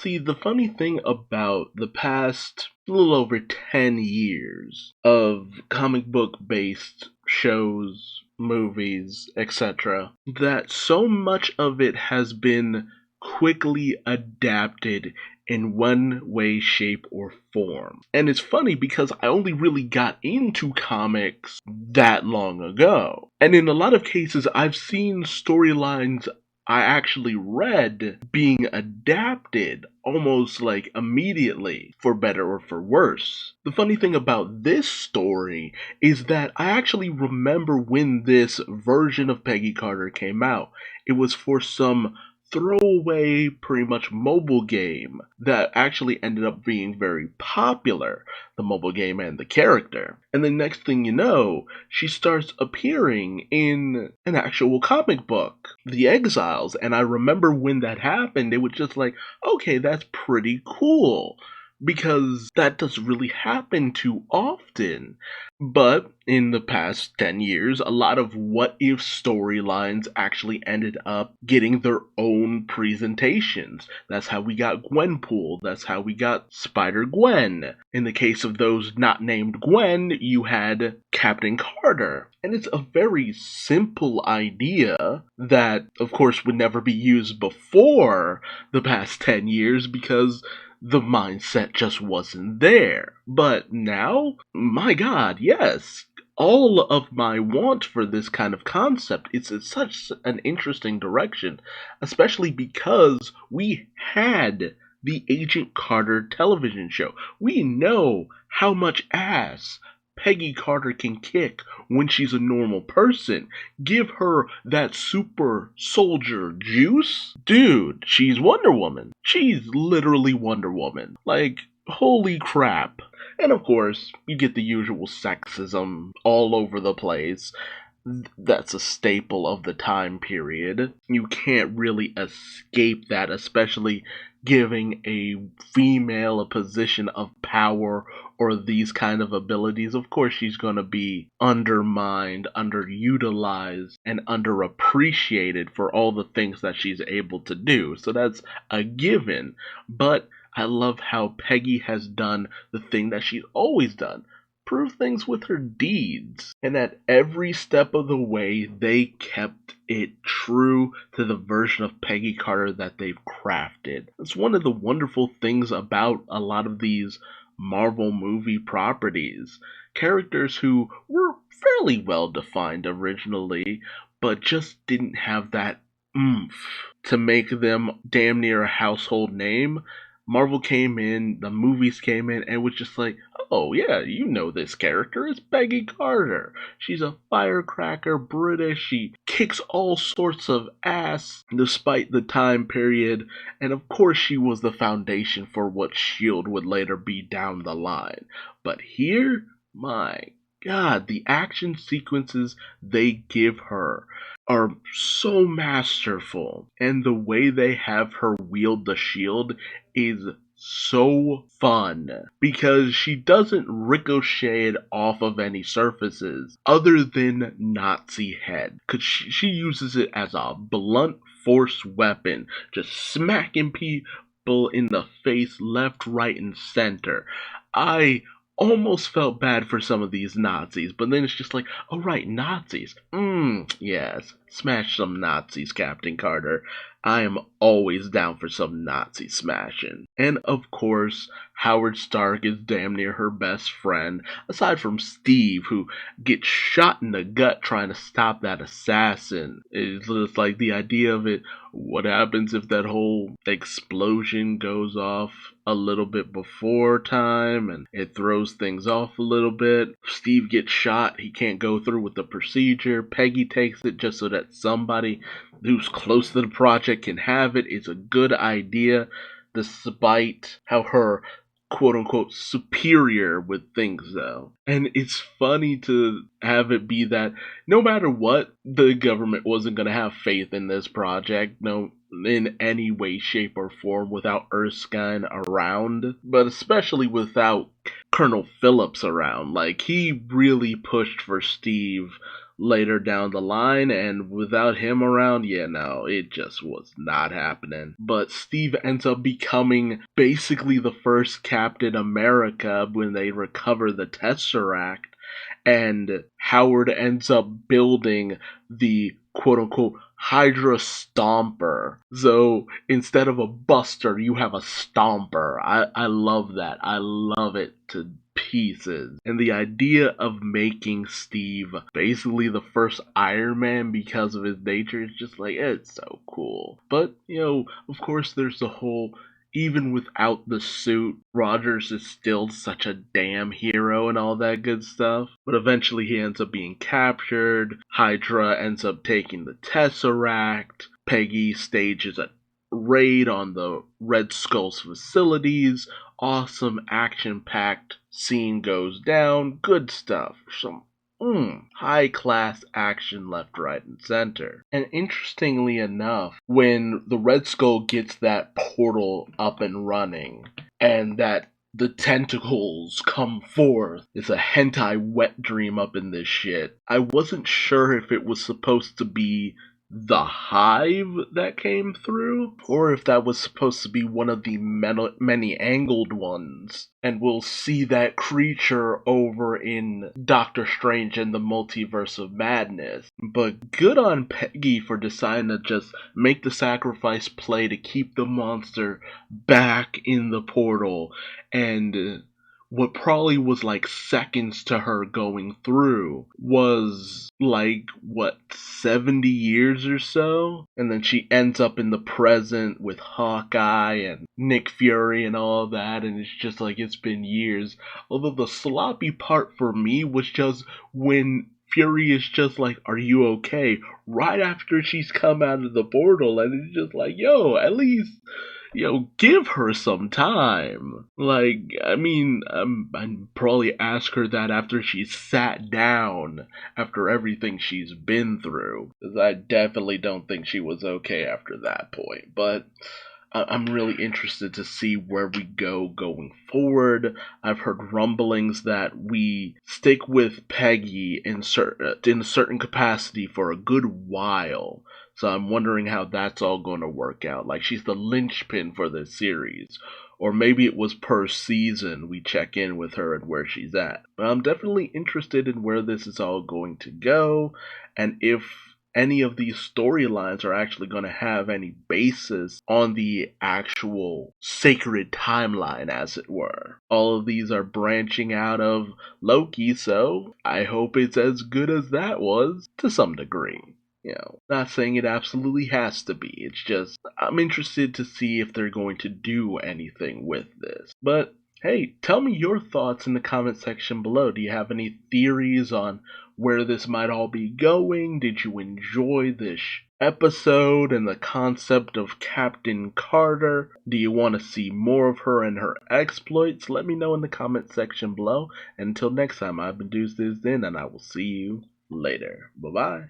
See, the funny thing about the past little over 10 years of comic book based shows, movies, etc., that so much of it has been quickly adapted in one way, shape, or form. And it's funny because I only really got into comics that long ago. And in a lot of cases, I've seen storylines I actually read being adapted almost like immediately, for better or for worse. The funny thing about this story is that I actually remember when this version of Peggy Carter came out. It was for some throwaway, pretty much mobile game that actually ended up being very popular, the mobile game and the character. And the next thing you know, she starts appearing in an actual comic book, The Exiles. And I remember when that happened, it was just like, okay, that's pretty cool, because that doesn't really happen too often. But in the past 10 years, a lot of what if storylines actually ended up getting their own presentations. That's how we got Gwenpool, that's how we got Spider-Gwen. In the case of those not named Gwen, you had Captain Carter. And it's a very simple idea that, of course, would never be used before the past 10 years because the mindset just wasn't there. But now, my god, yes. All of my want for this kind of concept is in such an interesting direction, especially because we had the Agent Carter television show. We know how much ass Peggy Carter can kick when she's a normal person. Give her that super soldier juice. Dude, she's Wonder Woman. She's literally Wonder Woman. Like, holy crap. And of course, you get the usual sexism all over the place. That's a staple of the time period. You can't really escape that, especially giving a female a position of power or these kind of abilities. Of course, she's going to be undermined, underutilized, and underappreciated for all the things that she's able to do. So that's a given. But I love how Peggy has done the thing that she's always done. Prove things with her deeds. And at every step of the way, they kept it true to the version of Peggy Carter that they've crafted. It's one of the wonderful things about a lot of these Marvel movie properties. Characters who were fairly well defined originally, but just didn't have that oomph to make them damn near a household name. Marvel came in, the movies came in, and was just like, oh yeah, you know this character, it's Peggy Carter. She's a firecracker, British, she kicks all sorts of ass despite the time period, and of course she was the foundation for what S.H.I.E.L.D. would later be down the line. But here, my god, the action sequences they give her are so masterful, and the way they have her wield the shield is so fun because she doesn't ricochet it off of any surfaces other than Nazi head, because she uses it as a blunt force weapon, just smacking people in the face left, right, and center. I almost felt bad for some of these Nazis, but then it's just like, oh right, Nazis. Yes, smash some Nazis, Captain Carter. I am always down for some Nazi smashing. And of course, Howard Stark is damn near her best friend, aside from Steve, who gets shot in the gut trying to stop that assassin. It's just like the idea of it, what happens if that whole explosion goes off a little bit before time and it throws things off a little bit. Steve gets shot, he can't go through with the procedure. Peggy takes it just so that somebody who's close to the project can have it. It's a good idea, despite how her quote-unquote superior with things though. And it's funny to have it be that no matter what, the government wasn't going to have faith in this project, no, in any way, shape, or form without Erskine around, but especially without Colonel Phillips around. Like, he really pushed for Steve later down the line, and without him around, yeah, no, it just was not happening. But Steve ends up becoming basically the first Captain America when they recover the Tesseract, and Howard ends up building the quote-unquote Hydra Stomper. So instead of a buster, you have a stomper. I love that. I love it to pieces. And the idea of making Steve basically the first Iron Man because of his nature is just like, it's so cool. But, of course there's the whole, even without the suit, Rogers is still such a damn hero and all that good stuff. But eventually he ends up being captured. Hydra ends up taking the Tesseract. Peggy stages a raid on the Red Skull's facilities. Awesome action-packed scene goes down. Good stuff. Some high-class action left, right, and center. And interestingly enough, when the Red Skull gets that portal up and running, and that the tentacles come forth, it's a hentai wet dream up in this shit. I wasn't sure if it was supposed to be the hive that came through, or if that was supposed to be one of the many angled ones. And we'll see that creature over in Doctor Strange and the Multiverse of Madness. But good on Peggy for deciding to just make the sacrifice play to keep the monster back in the portal. And what probably was like seconds to her going through was like, 70 years or so? And then she ends up in the present with Hawkeye and Nick Fury and all that, and it's just like, it's been years. Although the sloppy part for me was just when Fury is just like, are you okay? Right after she's come out of the portal, and it's just like, at least, give her some time. Like, I mean, I'd probably ask her that after she's sat down, after everything she's been through. Because I definitely don't think she was okay after that point. But I'm really interested to see where we go going forward. I've heard rumblings that we stick with Peggy in a certain capacity for a good while. So I'm wondering how that's all going to work out. Like, she's the linchpin for this series. Or maybe it was per season we check in with her and where she's at. But I'm definitely interested in where this is all going to go, and if any of these storylines are actually going to have any basis on the actual sacred timeline, as it were. All of these are branching out of Loki, so I hope it's as good as that was, to some degree. Not saying it absolutely has to be. It's just, I'm interested to see if they're going to do anything with this. But hey, tell me your thoughts in the comment section below. Do you have any theories on where this might all be going? Did you enjoy this episode and the concept of Captain Carter? Do you want to see more of her and her exploits? Let me know in the comment section below. And until next time, I've been Duuz-Diz-Din, and I will see you later. Bye-bye.